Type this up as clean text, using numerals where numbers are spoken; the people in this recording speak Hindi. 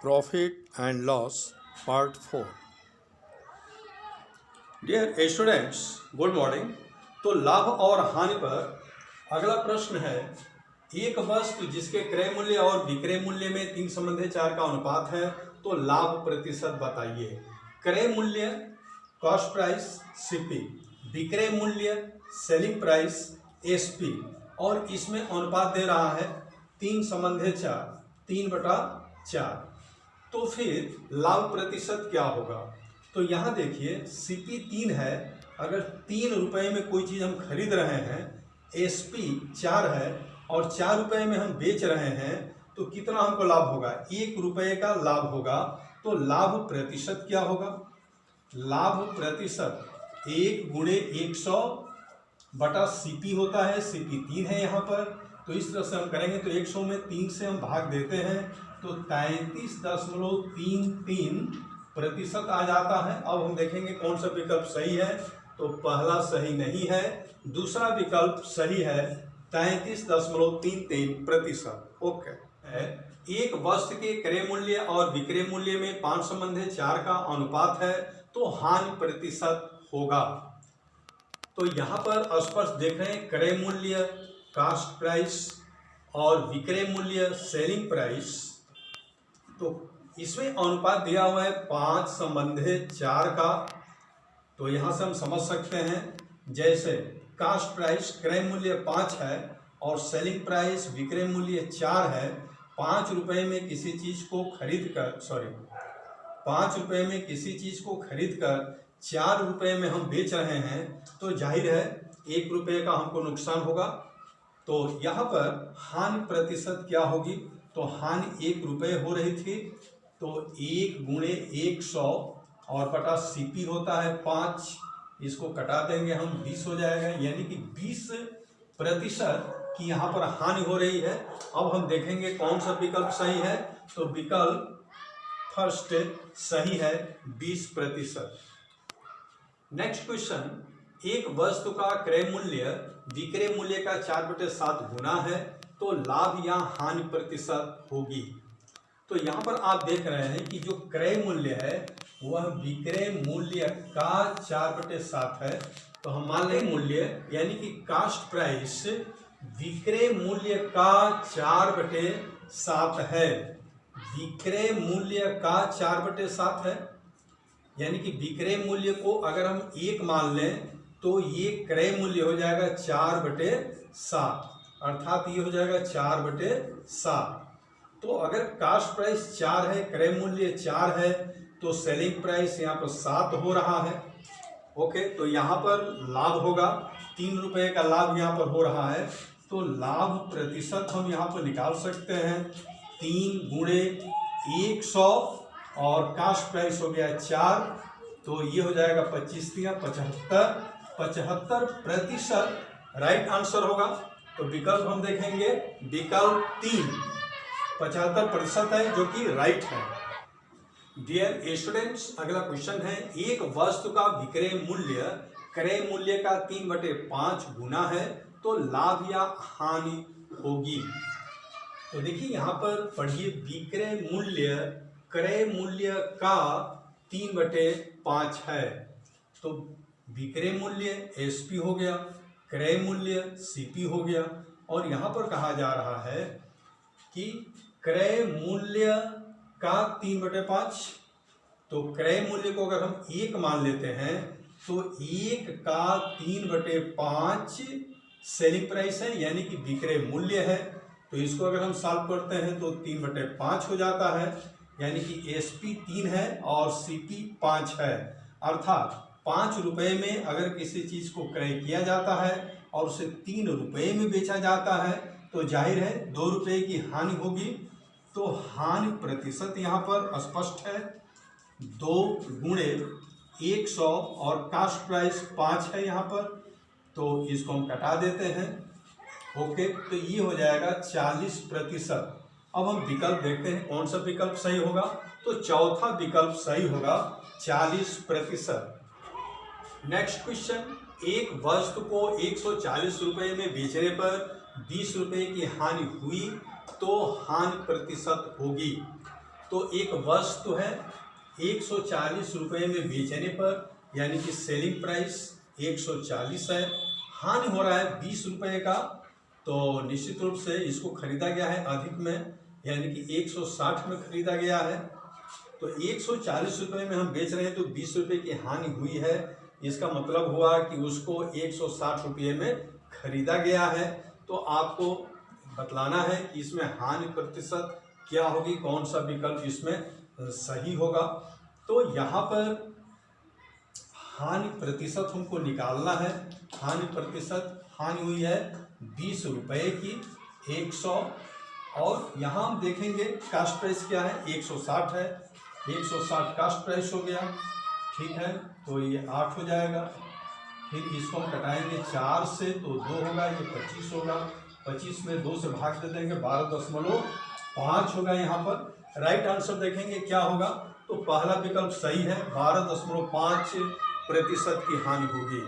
Profit and loss part 4। Dear students, good morning. तो लाभ और हानि पर अगला प्रश्न है, एक वस्तु जिसके क्रय मूल्य और विक्रय मूल्य में 3:4 का अनुपात है तो लाभ प्रतिशत बताइए। क्रय मूल्य कॉस्ट प्राइस सीपी, विक्रय मूल्य सेलिंग प्राइस एसपी, और इसमें अनुपात दे रहा है 3:4, 3/4। तो फिर लाभ प्रतिशत क्या होगा? तो यहाँ देखिए सीपी 3 है, अगर 3 रुपये में कोई चीज़ हम खरीद रहे हैं, एसपी 4 है और 4 रुपये में हम बेच रहे हैं, तो कितना हमको लाभ होगा? 1 रुपये का लाभ होगा। तो लाभ प्रतिशत क्या होगा? लाभ प्रतिशत 1 × 100 बटा सीपी होता है। सीपी 3 है यहाँ पर, तो इस तरह से हम करेंगे तो 100 में 3 से हम भाग देते हैं तो 33.33% आ जाता है। अब हम देखेंगे कौन सा विकल्प सही है। तो पहला सही नहीं है, दूसरा विकल्प सही है 33.33%। ओके। एक वस्तु के क्रय मूल्य और विक्रय मूल्य में 5:4 का अनुपात है तो हानि प्रतिशत होगा। तो यहाँ पर स्पष्ट देख रहे हैं क्रय मूल्य कास्ट प्राइस और विक्रय मूल्य सेलिंग प्राइस। तो इसमें अनुपात दिया हुआ है 5:4 का। तो यहाँ से हम समझ सकते हैं, जैसे कास्ट प्राइस क्रय मूल्य 5 है और सेलिंग प्राइस विक्रय मूल्य 4 है। 5 रुपये में किसी चीज़ को खरीद कर 5 रुपये में किसी चीज़ को खरीद कर 4 रुपये में हम बेच रहे हैं, तो जाहिर है 1 रुपये का हमको नुकसान होगा। तो यहाँ पर हानि प्रतिशत क्या होगी? तो हानि 1 रुपये हो रही थी, तो 1 × 100 और बटा सीपी होता है 5, इसको कटा देंगे हम, 20 हो जाएगा, यानी कि 20% की यहाँ पर हानि हो रही है। अब हम देखेंगे कौन सा विकल्प सही है। तो विकल्प फर्स्ट सही है, 20%। नेक्स्ट क्वेश्चन, एक वस्तु का क्रय मूल्य विक्रय मूल्य का 4/7 गुना है तो लाभ या हानि प्रतिशत होगी। तो यहाँ पर आप देख रहे हैं कि जो क्रय मूल्य है वह विक्रय मूल्य का 4/7 है। तो हम मान लें मूल्य यानी कि कास्ट प्राइस विक्रय मूल्य का 4/7 है। विक्रय मूल्य का 4/7 है, यानी कि विक्रय मूल्य को अगर हम 1 मान लें तो ये क्रय मूल्य हो जाएगा 4/7, अर्थात ये हो जाएगा 4/7। तो अगर कास्ट प्राइस 4 है, क्रय मूल्य 4 है, तो सेलिंग प्राइस यहाँ पर 7 हो रहा है। ओके, तो यहाँ पर लाभ होगा 3 रुपये का लाभ यहाँ पर हो रहा है। तो लाभ प्रतिशत हम यहाँ पर निकाल सकते हैं 3 × 100 और कास्ट प्राइस हो गया 4, तो ये हो जाएगा 25 × 75, 75% राइट आंसर होगा। तो विकल्प हम देखेंगे, विकल्प 3 75% है, जो कि राइट है। डियर स्टूडेंट्स, अगला क्वेश्चन है, एक वस्तु का विक्रय मूल्य क्रय मूल्य का 3/5 गुना है तो लाभ या हानि होगी। तो देखिए यहाँ पर पढ़िए, विक्रय मूल्य क्रय मूल्य का 3/5 है। तो विक्रय मूल्य एसपी हो गया, क्रय मूल्य सीपी हो गया, और यहाँ पर कहा जा रहा है कि क्रय मूल्य का 3/5। तो क्रय मूल्य को अगर हम 1 मान लेते हैं तो 1 का 3/5 सेलिंग प्राइस है, यानी कि विक्रय मूल्य है। तो इसको अगर हम सॉल्व करते हैं तो 3/5 हो जाता है, यानी कि एसपी 3 है और सीपी 5 है। अर्थात 5 रुपये में अगर किसी चीज़ को क्रय किया जाता है और उसे 3 रुपये में बेचा जाता है, तो जाहिर है 2 रुपये की हानि होगी। तो हानि प्रतिशत यहाँ पर स्पष्ट है, 2 × 100 और कास्ट प्राइस 5 है यहाँ पर, तो इसको हम कटा देते हैं। ओके, तो ये हो जाएगा 40%। अब हम विकल्प देखते हैं कौन सा विकल्प सही होगा। तो चौथा विकल्प सही होगा, 40%। नेक्स्ट क्वेश्चन, एक वस्तु को 140 रुपये में बेचने पर 20 रुपये की हानि हुई तो हानि प्रतिशत होगी। तो एक वस्तु है 140 रुपये में बेचने पर, यानी कि सेलिंग प्राइस 140 है, हानि हो रहा है 20 रुपये का, तो निश्चित रूप से इसको खरीदा गया है अधिक में, यानी कि 160 में खरीदा गया है। तो 140 रुपये में हम बेच रहे हैं तो 20 रुपये की हानि हुई है। इसका मतलब हुआ कि उसको 160 रुपये में खरीदा गया है। तो आपको बतलाना है कि इसमें हानि प्रतिशत क्या होगी, कौन सा विकल्प इसमें सही होगा। तो यहाँ पर हानि प्रतिशत हमको निकालना है। हानि प्रतिशत, हानि हुई है 20 रुपये की 100, और यहाँ हम देखेंगे कास्ट प्राइस क्या है, 160 है, 160 कास्ट प्राइस हो गया, ठीक है। तो ये 8 हो जाएगा। फिर इसको हम कटाएंगे 4 से तो 2 होगा, ये 25 होगा, 25 में 2 से भाग दे देंगे, 12.5 होगा। यहाँ पर राइट आंसर देखेंगे क्या होगा, तो पहला विकल्प सही है, 12.5% की हानि होगी।